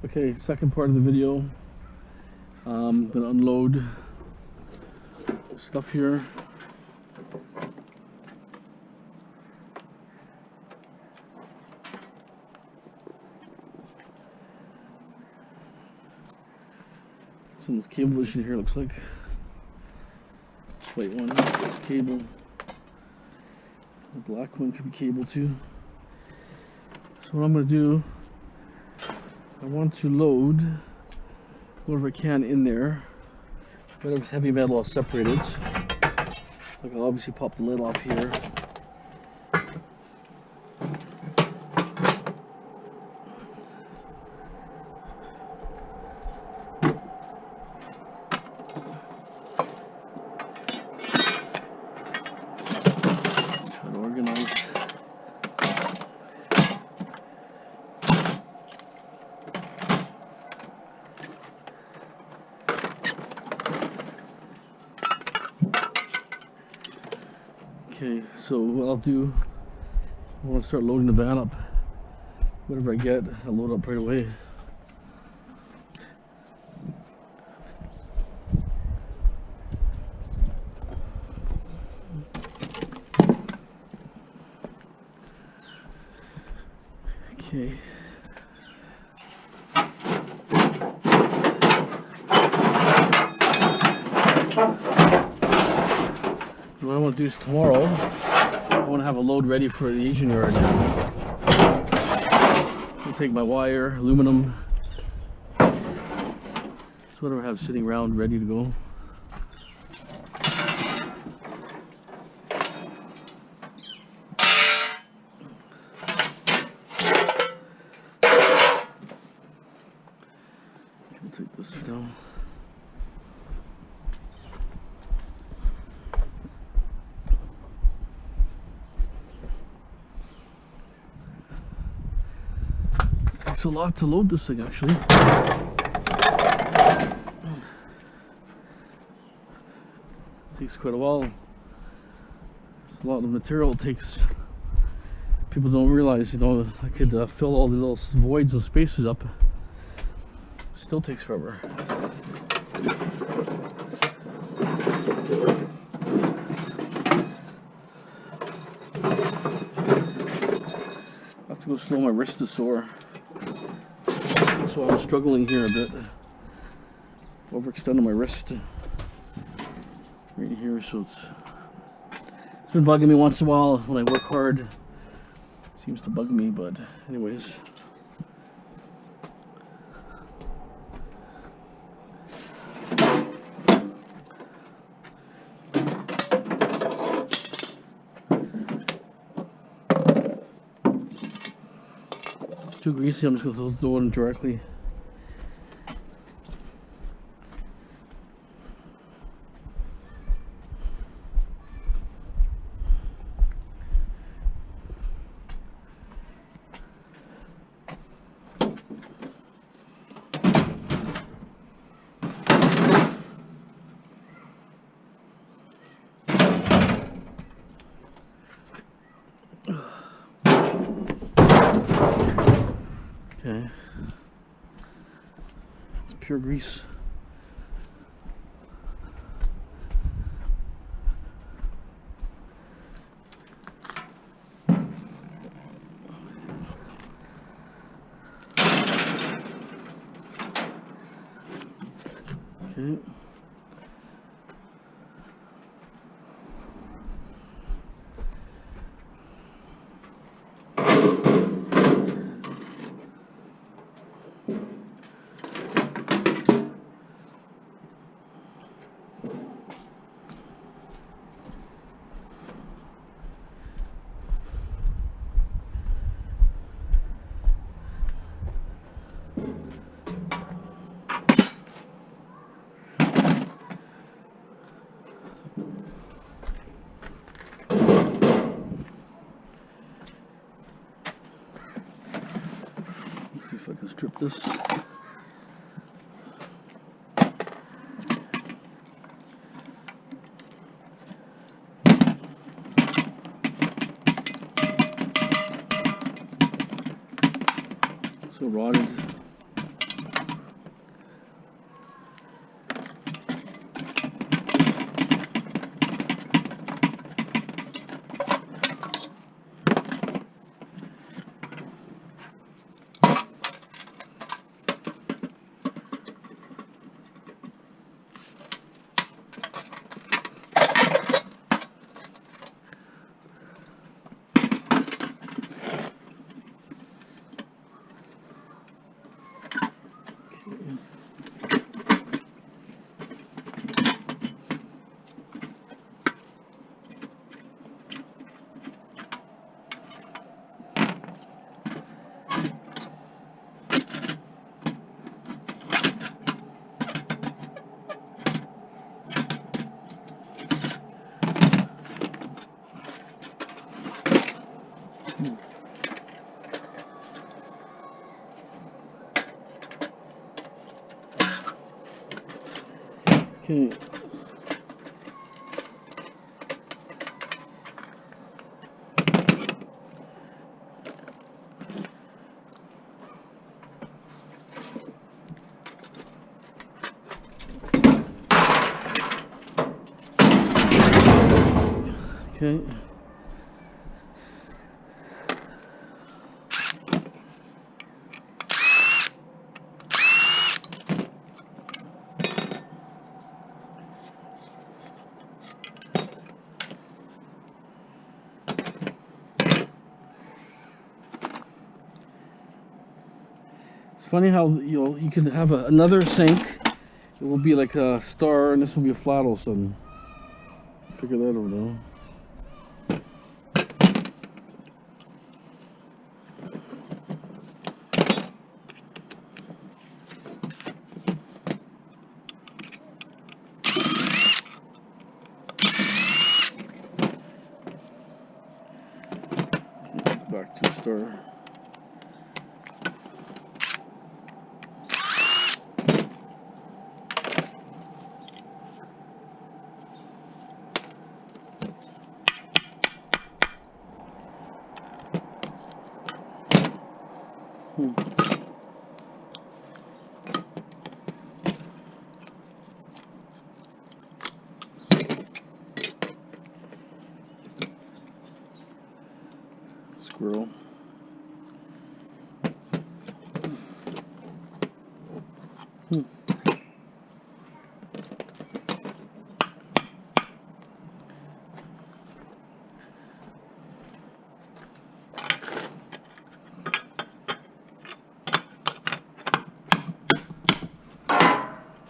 Okay, second part of the video. I'm gonna unload stuff here. Some of this cable vision here looks like white one. This cable. The black one could be cable too. So what I'm gonna do, I want to load whatever I can in there. Whatever's heavy metal, I'll separate it. Like I'll obviously pop the lid off here. Try to organize. Okay, so what I'll do, I want to start loading the van up. Whatever I get, I'll load up right away. Okay. What I want to do is tomorrow, I want to have a load ready for the Asian yard. I'll take my wire, aluminum, it's whatever I have sitting around ready to go. I'll take this down. It's a lot to load this thing actually. It takes quite a while. There's a lot of material it takes. People don't realize, you know, I could fill all the little voids and spaces up. Still takes forever. I have to go slow, my wrist is sore. So I'm struggling here a bit. Overextending my wrist right here, so it's been bugging me once in a while when I work hard. Seems to bug me, but anyways. It's too greasy, I'm just going to throw it in directly. Okay, it's pure grease. Okay. See if I can strip this. So rotted. Okay. Okay. It's funny how you can have another sink. It will be like a star, and this will be a flat all of a sudden. Figure that out now. Back to star. Squirrel.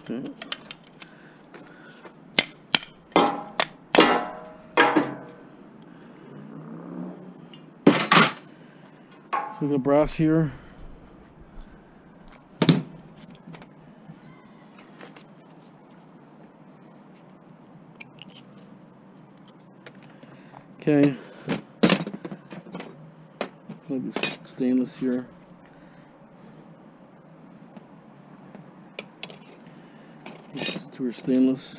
Okay. So we got brass here. Okay. Maybe stainless here. To our stainless.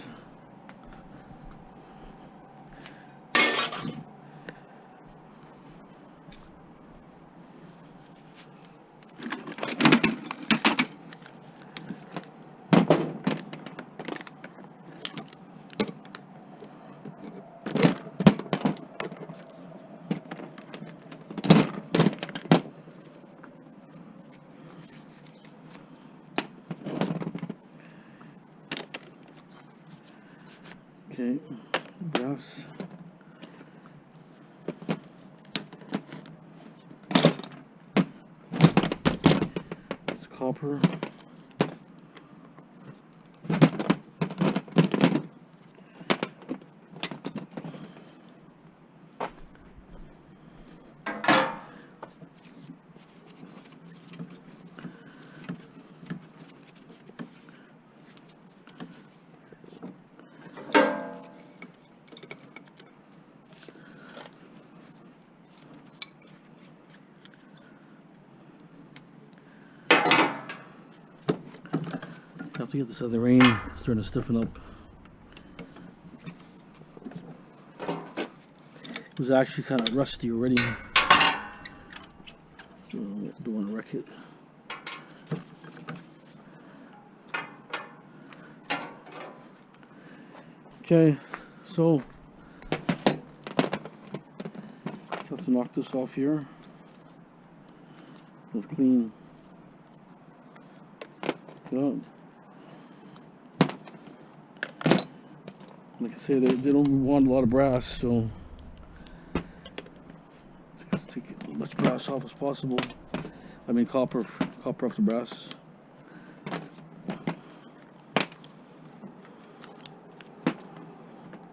Okay, brass. It's copper. Have to get this out of the rain. It's starting to stiffen up. It was actually kind of rusty already. So I don't want to wreck it. Okay, so have to knock this off here. Let's clean. Good. Like I say, they don't want a lot of brass, so let's take as much brass off as possible. I mean copper off the brass.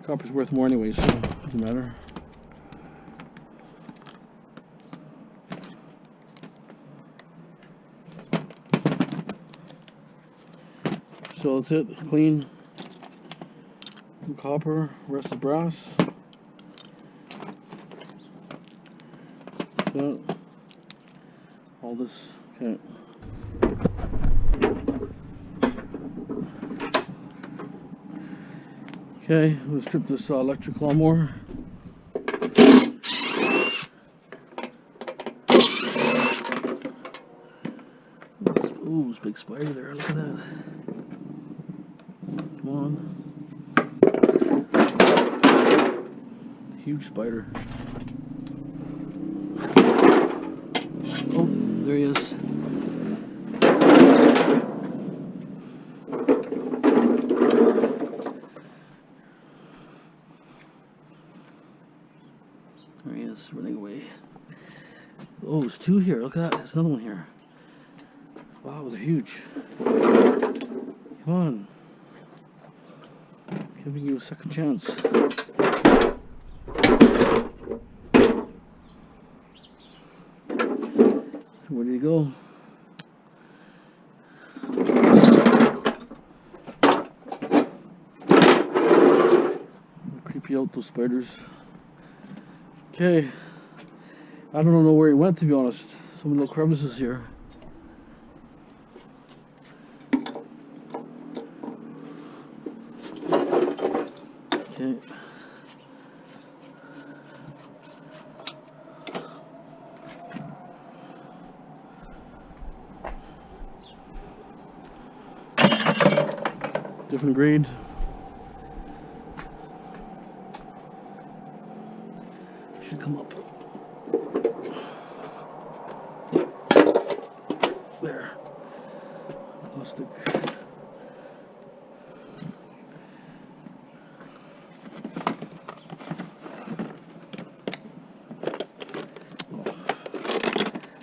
Copper's worth more anyway, so it doesn't matter. So that's it, clean. Some copper, rest is brass. So, all this, okay. Okay, I'm gonna strip this electric lawnmower. Ooh, there's a big spider there, look at that. Come on. Huge spider. Oh, there he is. There he is, running away. Oh, there's two here. Look at that. There's another one here. Wow, they're huge. Come on. Giving you a second chance. So where did he go? Creepy out those spiders. Okay. I don't know where he went, to be honest. So many little crevices here. Okay. Different grade. Should come up. There. Plastic. Oh,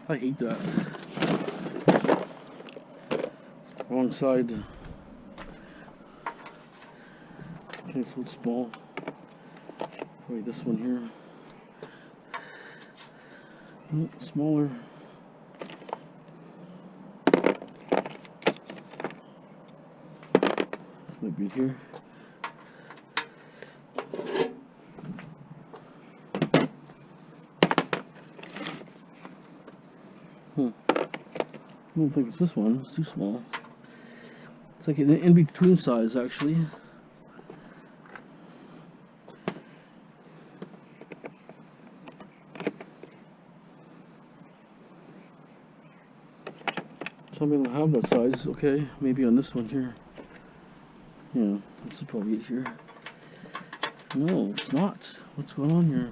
I hate that. Wrong side. Okay, so it's small. Probably this one here. Oh, smaller. This might be here. I don't think it's this one. It's too small. It's like an in-between size, actually. Some people have that size. Okay, maybe on this one here. Yeah, this is probably it here. No, it's not. What's going on here?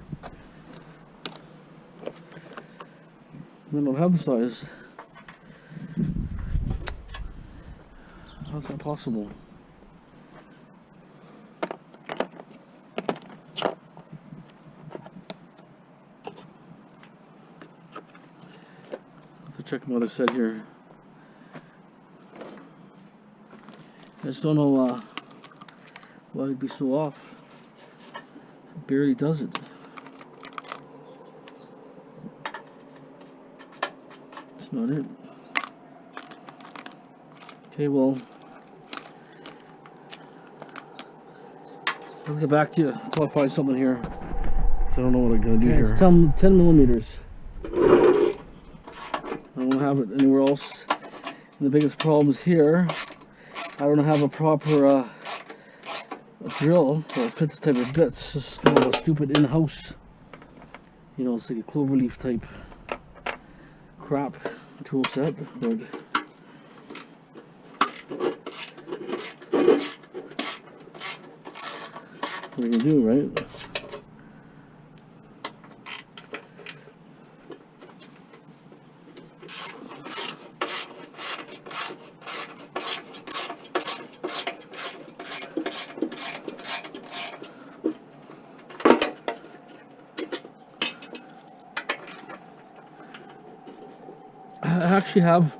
They don't have the size. How's that possible? Have to check my other set here. I just don't know why it'd be so off. It barely does it. It's not it. Okay, well, let's get back to you until I find something here. So I don't know what I'm gonna do here. It's 10 millimeters. I don't have it anywhere else. And the biggest problem is here. I don't have a proper drill that fits this type of bits. It's just kind of a stupid in-house. You know, it's like a cloverleaf type crap tool set. But what are you gonna do, right? I actually have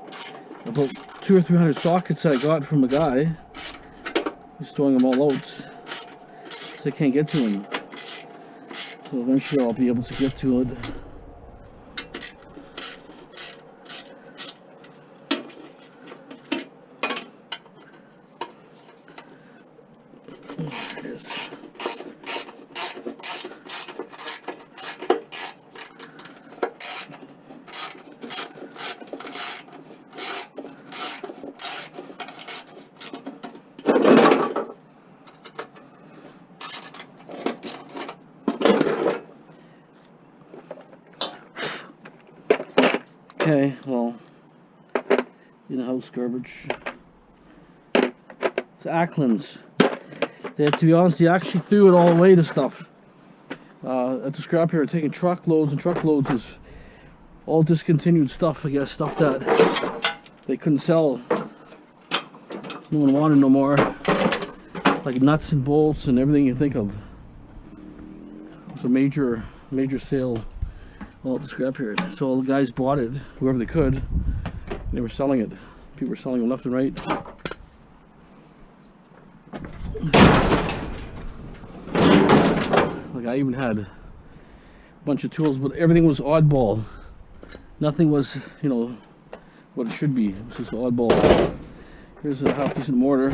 about 200 or 300 sockets I got from a guy. He's throwing them all out. I can't get to them. So eventually I'll be able to get to it. There it is. Okay, well, in-house garbage. It's Ackland's. To be honest, they actually threw it all away, the stuff. At the scrap here, taking truckloads and truckloads of all discontinued stuff, I guess, stuff that they couldn't sell. No one wanted no more. Like nuts and bolts and everything you think of. It was a major sale all at the scrap here. So all the guys bought it, whoever they could. They were selling it. People were selling it left and right. Like I even had a bunch of tools, but everything was oddball. Nothing was, you know, what it should be. It was just oddball. Here's a half decent mortar.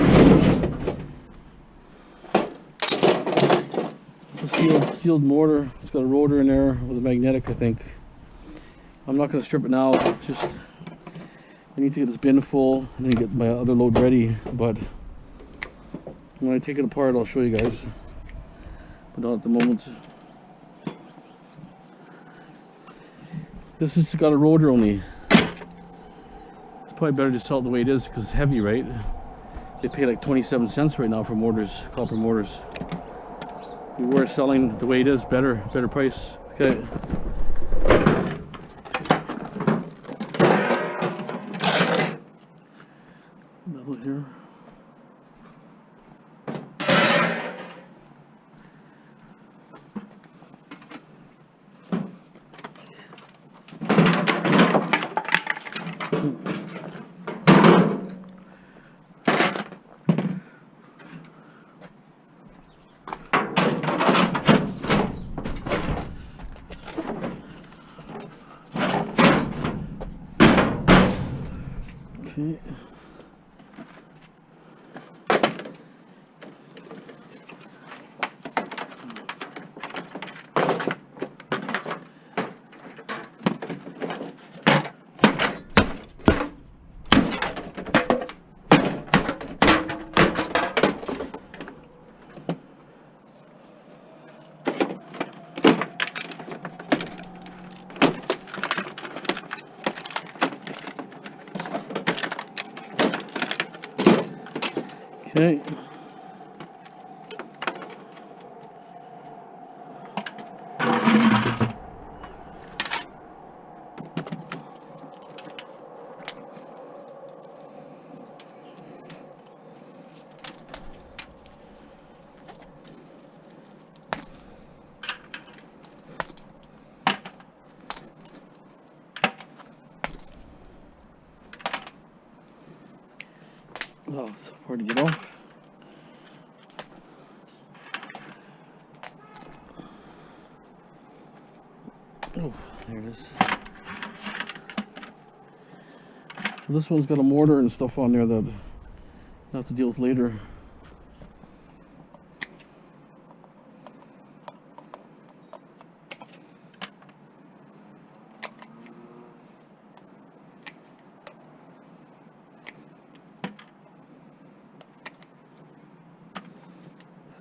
It's a sealed mortar. It's got a rotor in there with a magnetic, I think. I'm not going to strip it now. It's just I need to get this bin full and then get my other load ready. But when I take it apart, I'll show you guys. But not at the moment. This has got a rotor only. It's probably better to sell it the way it is because it's heavy, right? They pay like 27 cents right now for mortars, copper mortars. If we're selling the way it is, better price. Okay. Metal here. Okay. Okay. Oh, it's hard to get off. Oh, there it is. So this one's got a mortar and stuff on there that I'll have to deal with later.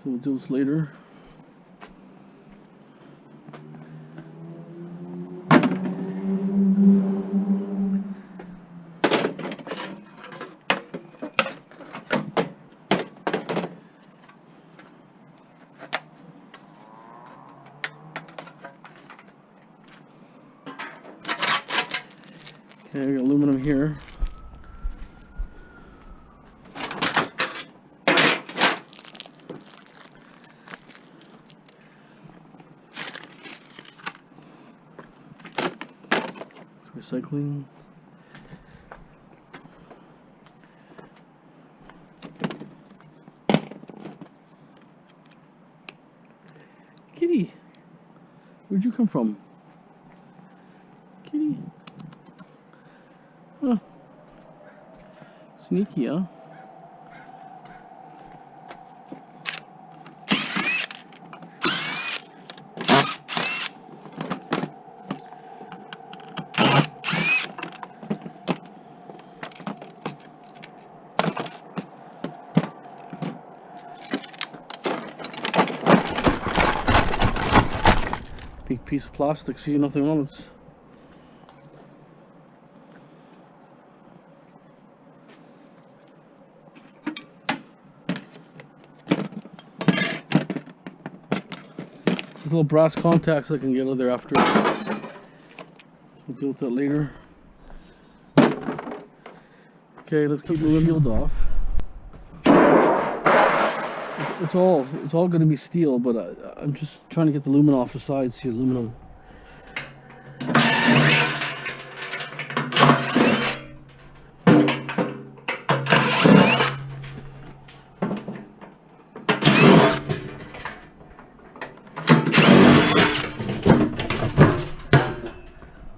So we'll do this later. Okay, we got aluminum here. Recycling. Kitty, where'd you come from? Kitty. Huh. Sneaky, huh? Big piece of plastic, see, nothing on it. There's little brass contacts I can get out of there after. We'll deal with that later. Okay, let's keep moving. Peeled off. It's all going to be steel, but I'm just trying to get the lumen off the sides here. Aluminum.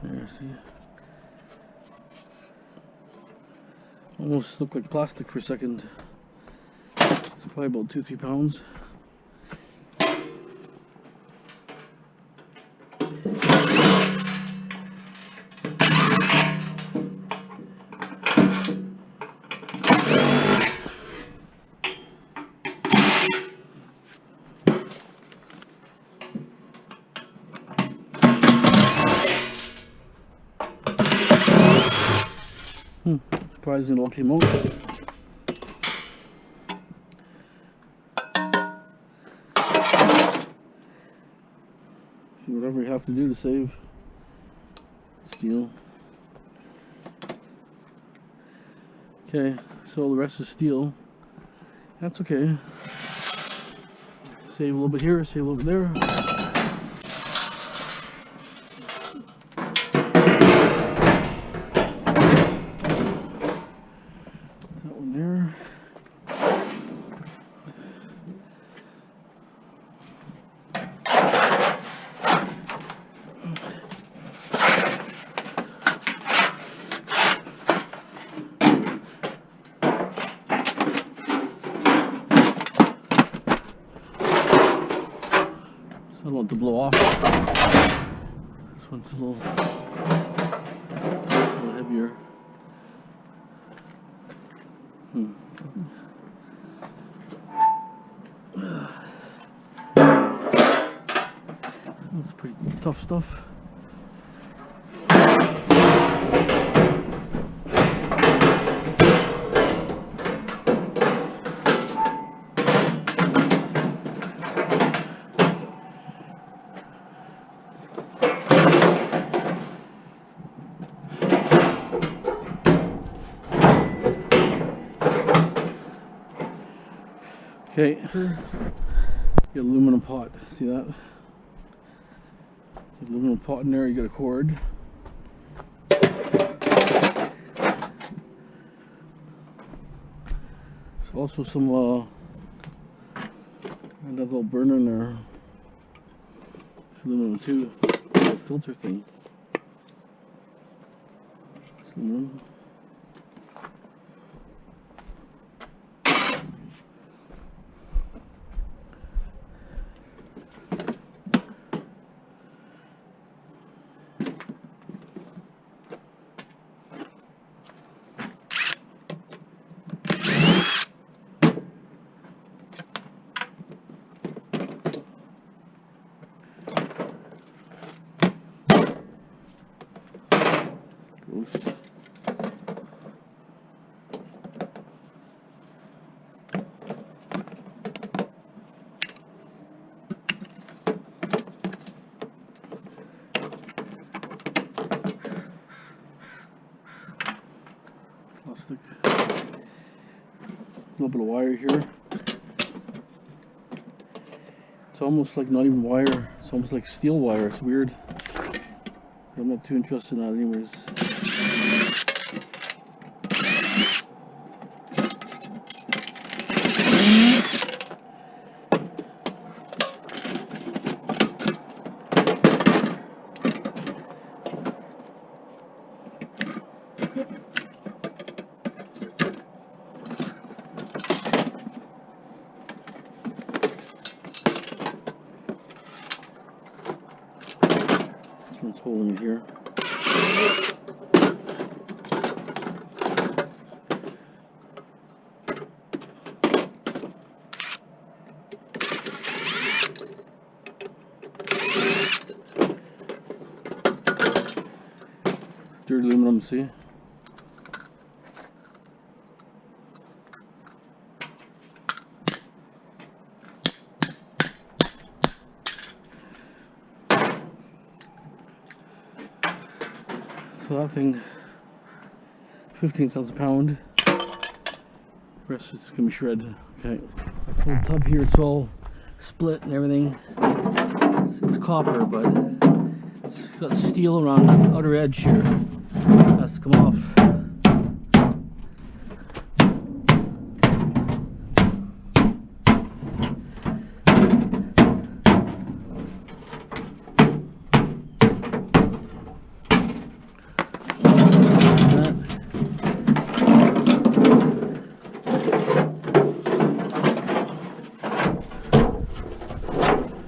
There, see. Almost looked like plastic for a second. It's probably about 2-3 pounds. Surprisingly, it all came out. See, whatever you have to do to save steel. Okay, so the rest is steel. That's okay. Save a little bit here, save a little bit there. That one there. I don't want it to blow off. This one's a little heavier. That's pretty tough stuff. Okay, get aluminum pot. See that? Get aluminum pot in there. You got a cord. There's also some another little burner in there. It's aluminum too. A filter thing. It's aluminum. Plastic. A little bit of wire here. It's almost like not even wire. It's almost like steel wire. It's weird. I'm not too interested in that anyways. This hole in here. Dirty aluminum, see? So that thing, 15 cents a pound. The rest is gonna be shredded. Okay. The tub here, it's all split and everything. It's copper, but it's got steel around the outer edge here. It has to come off.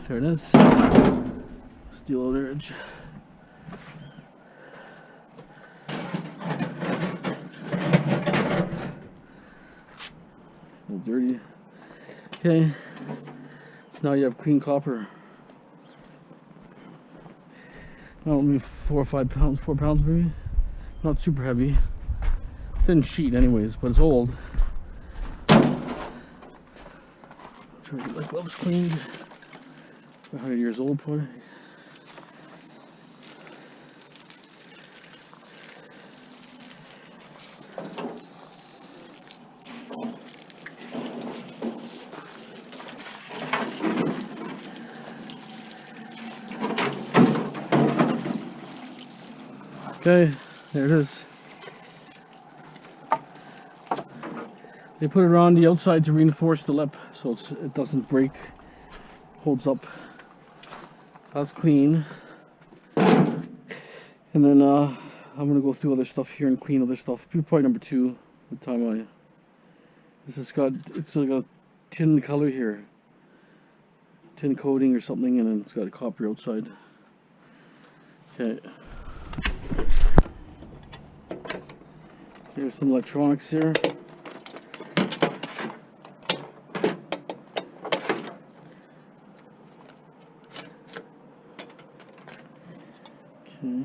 There it is. Steel outer edge. A little dirty. Okay. So now you have clean copper. Now maybe 4 or 5 pounds, 4 pounds maybe. Not super heavy. Thin sheet anyways, but it's old. Try to get my gloves cleaned. 100 years old probably. Okay, there it is. They put it around the outside to reinforce the lip so it doesn't break, holds up. That's clean. And then I'm gonna go through other stuff here and clean other stuff. Probably number 2 the time it's got a tin color here. Tin coating or something, and then it's got a copper outside. Okay. Here's some electronics here. Okay.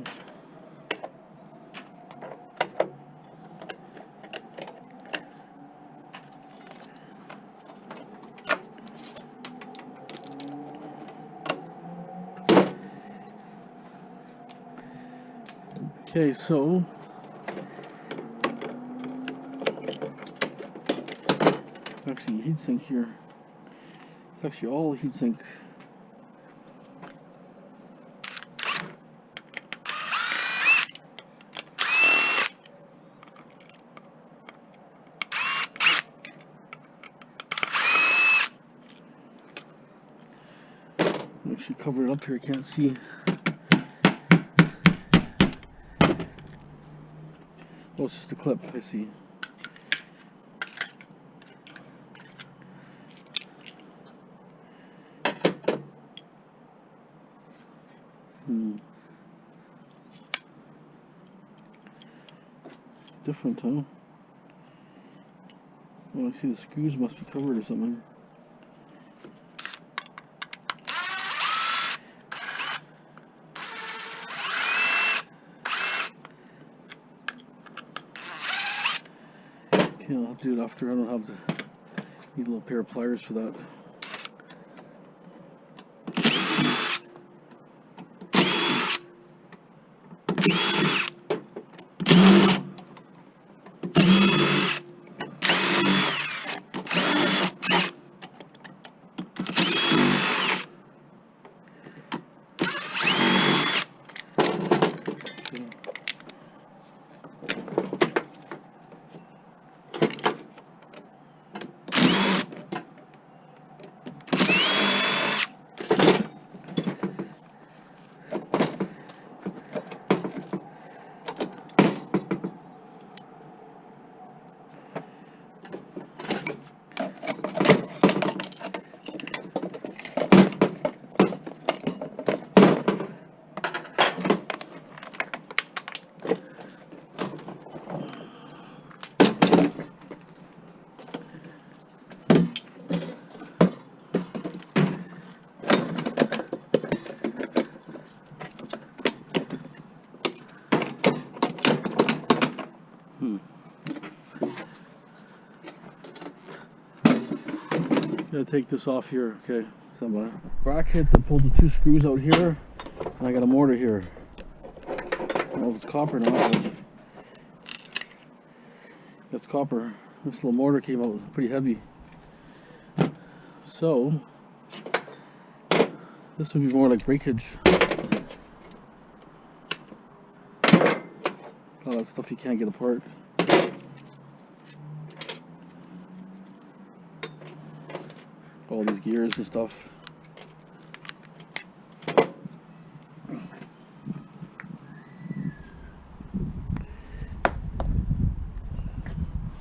Okay, so it's actually a heatsink here. It's actually all heatsink. Actually cover it up here, I can't see. Oh, it's just a clip, I see. It's different, huh? Oh, I see the screws must be covered or something. Okay, I'll have to do it after. I don't have need a little pair of pliers for that. Gotta take this off here. Okay, stand by. Bracket that pulled the 2 screws out here, and I got a mortar here. don't know if it's copper or not, but that's copper. This little mortar came out pretty heavy. So, this would be more like breakage. All that stuff you can't get apart. All these gears and stuff.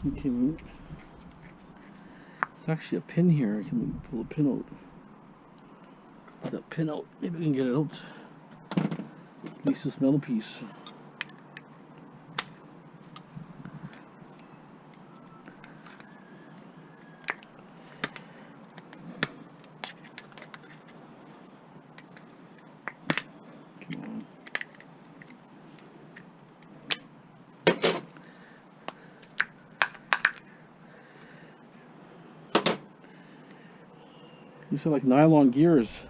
Okay, it's actually a pin here. I can pull a pin out. Get that pin out. Maybe I can get it out. At least this metal piece. These are like nylon gears.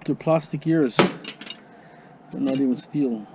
They're plastic gears. They're not even steel.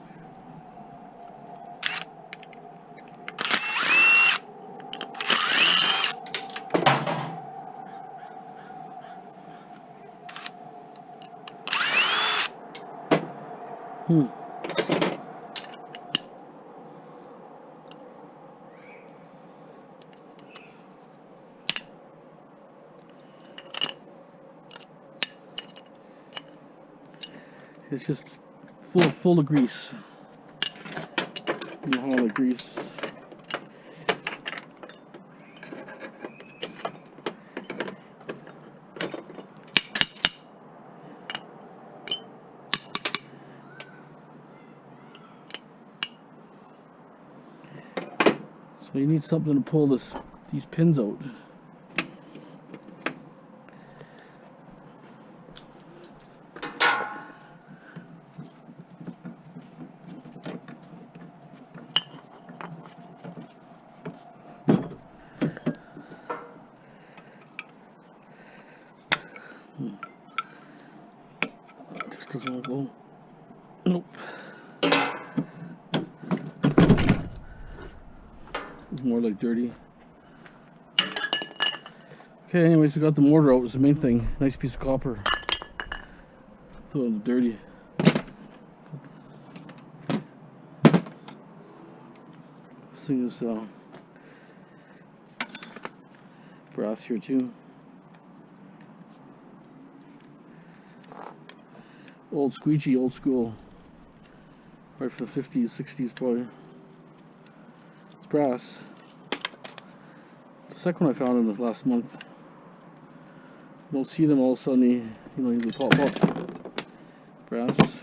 It's just full of grease. You know how the grease. So you need something to pull these pins out. Just doesn't want to go. Nope. It's more like dirty. Okay, anyways, we got the mortar out. It's the main thing. Nice piece of copper. Throw it in the dirty. This thing is brass here too. Old squeegee, old school. Right from the 50s, 60s probably. It's brass. It's the second one I found in the last month. You don't see them all of a sudden, they pop up. Brass.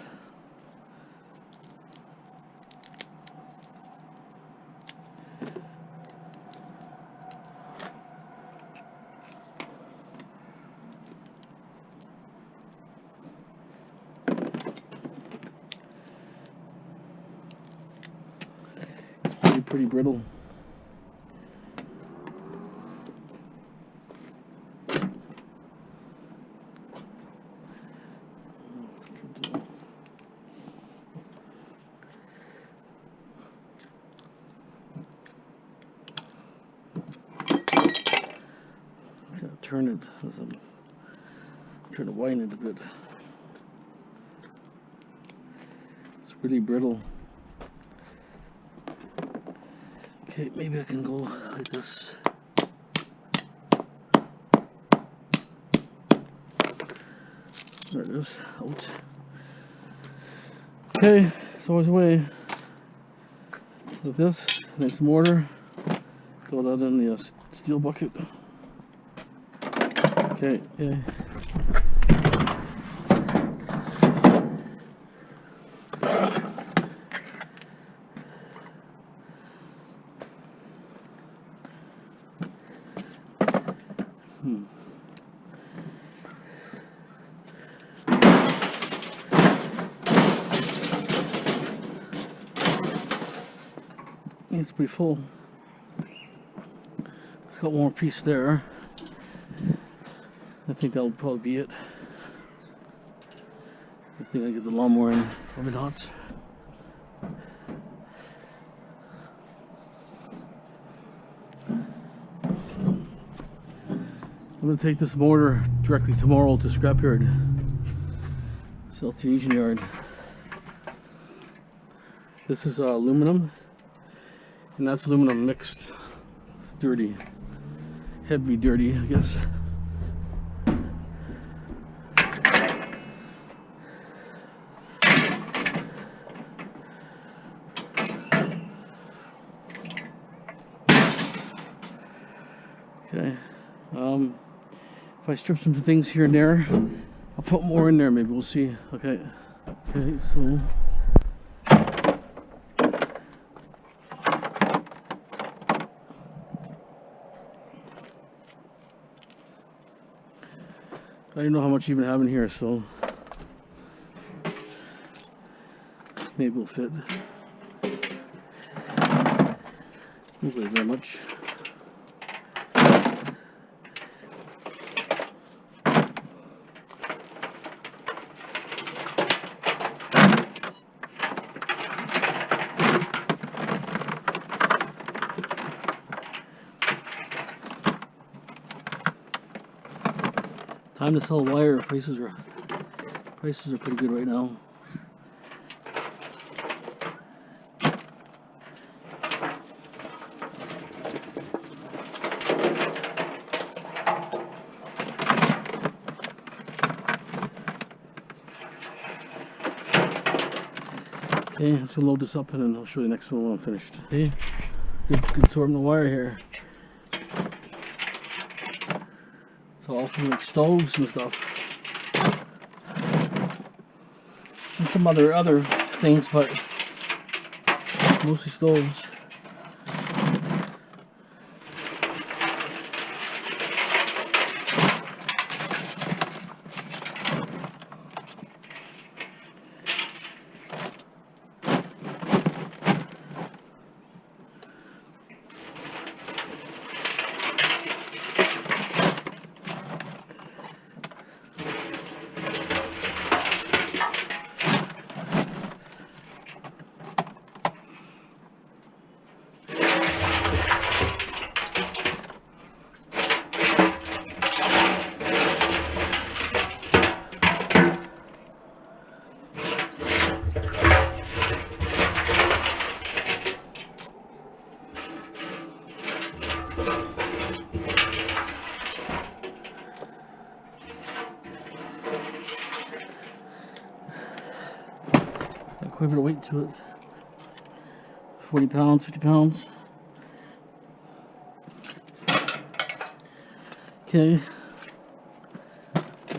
Pretty brittle. Gotta turn it as I'm trying to widen it a bit. It's really brittle. Okay, maybe I can go like this. There it is, out. Okay, it's always a way. With this, nice mortar. Throw that in the steel bucket. Okay, yeah. It's pretty full. It's got one more piece there. I think that'll probably be it. I think I get the lawnmower in. Probably not. I'm going to take this mortar directly tomorrow to scrapyard. Sell to Asian yard. This is aluminum, and that's aluminum mixed. It's dirty, heavy dirty, I guess. Okay. If I strip some things here and there, I'll put more in there. Maybe we'll see. Okay. Okay. So. I don't know how much you even have in here, so maybe it'll fit. Won't weigh that much. Time to sell wire. Prices are pretty good right now. Okay, I'm just gonna load this up and then I'll show you the next one when I'm finished. Okay, good assortment of wire here. So all from like stoves and stuff, and some other things, but mostly stoves. Quite a bit of weight to it. 40 pounds, 50 pounds. Okay.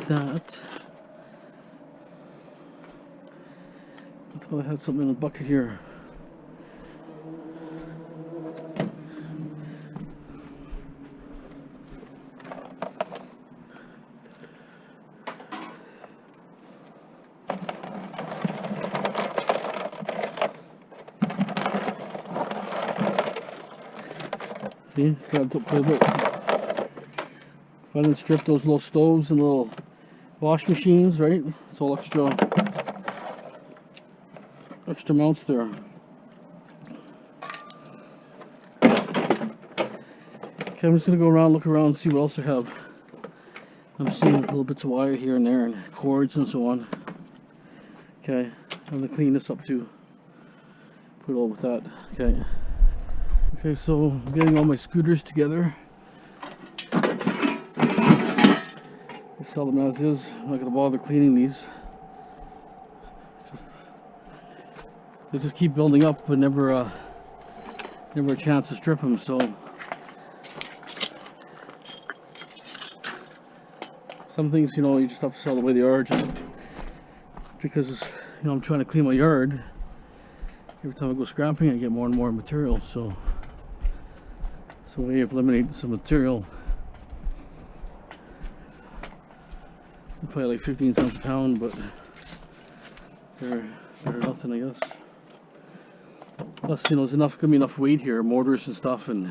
That. I thought I had something in the bucket here. See, it's adds up quite a bit. If I didn't strip those little stoves and little wash machines, right? It's all extra mounts there. Okay, I'm just gonna go around, look around, and see what else I have. I'm seeing little bits of wire here and there, and cords and so on. Okay, I'm gonna clean this up too. Put it all with that. Okay. Okay, so I'm getting all my scooters together. I sell them as is. I'm not going to bother cleaning these. They just keep building up, but never a chance to strip them. So some things, you know, you just have to sell the way they are, just because I'm trying to clean my yard. Every time I go scrapping, I get more and more material. So it's a way of eliminating some material. Probably like 15 cents a pound, but they're nothing, I guess. Plus, you know, there's gonna be enough weight here, mortars and stuff, and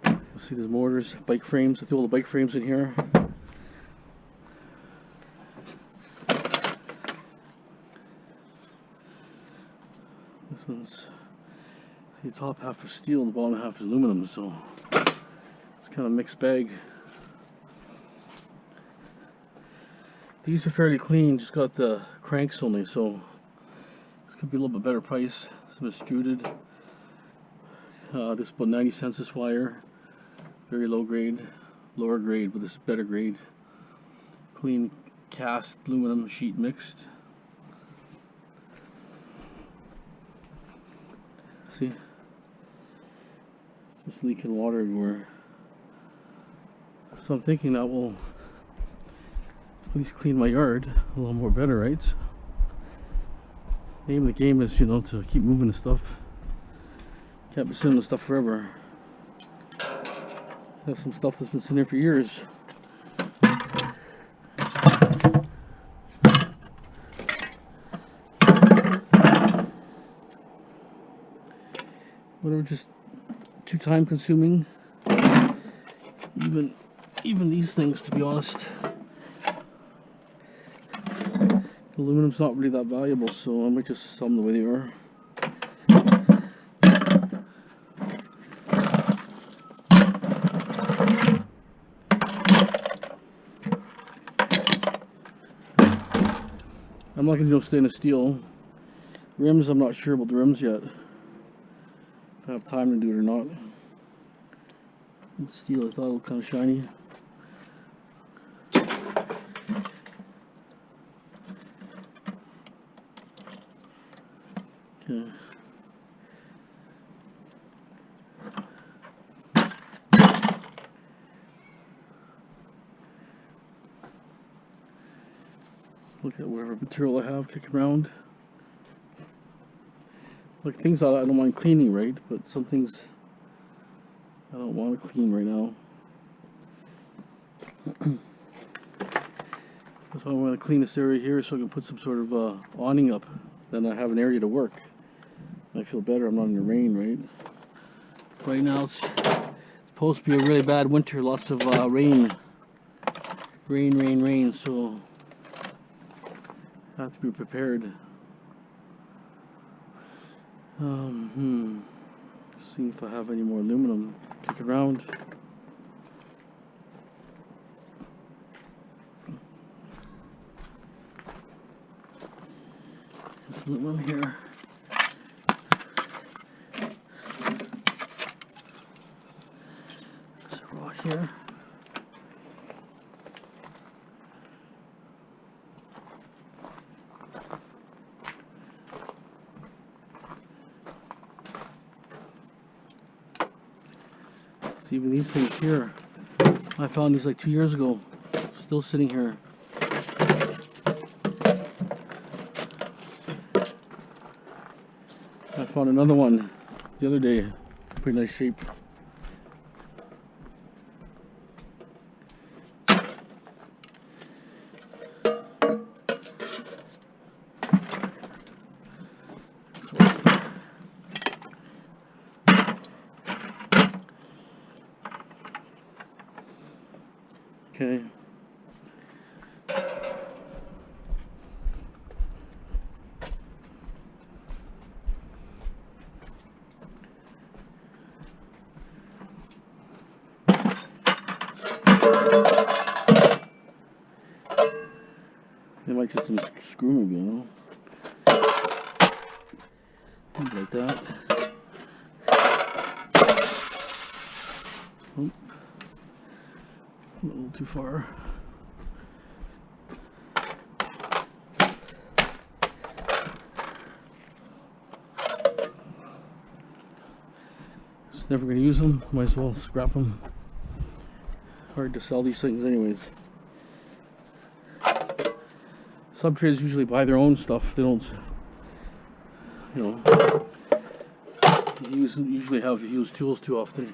you'll see there's mortars, bike frames. I threw all the bike frames in here. This one's, see, the top half is steel, the bottom half is aluminum, so it's kind of a mixed bag. These are fairly clean, just got the cranks only, so this could be a little bit better price. Some extruded. This is about 90 cents this wire. Very low grade, lower grade, but this is better grade. Clean cast aluminum sheet mixed. See? It's just leaking water everywhere. So I'm thinking that will at least clean my yard a little more better, right? The aim of the game is, you know, to keep moving the stuff. Can't be sitting the stuff forever. I have some stuff that's been sitting there for years. Whatever, just too time consuming. Even these things, to be honest. Aluminum's not really that valuable, so I might just sell them the way they are. I'm not going to do stainless steel. Rims, I'm not sure about the rims yet. If I have time to do it or not. And steel, I thought it looked kind of shiny. Okay. Look at whatever material I have kicking around. Like things I don't mind cleaning, right? But some things I don't want to clean right now. So I want to clean this area here so I can put some sort of awning up. Then I have an area to work. I feel better. I'm not in the rain, right? Right now it's supposed to be a really bad winter. Lots of rain. Rain. So I have to be prepared. See if I have any more aluminum kicking around. There's aluminum here. There's a rod here. See, even these things here, I found these like 2 years ago, still sitting here. I found another one the other day, pretty nice shape. Okay. They might just screw maybe, you know. Like that. Oh. A little too far. Just never going to use them. Might as well scrap them. Hard to sell these things anyways. Subtraders usually buy their own stuff. They don't, you know, usually have to use tools too often.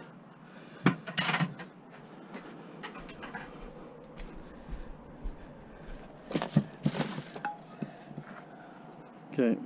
Okay.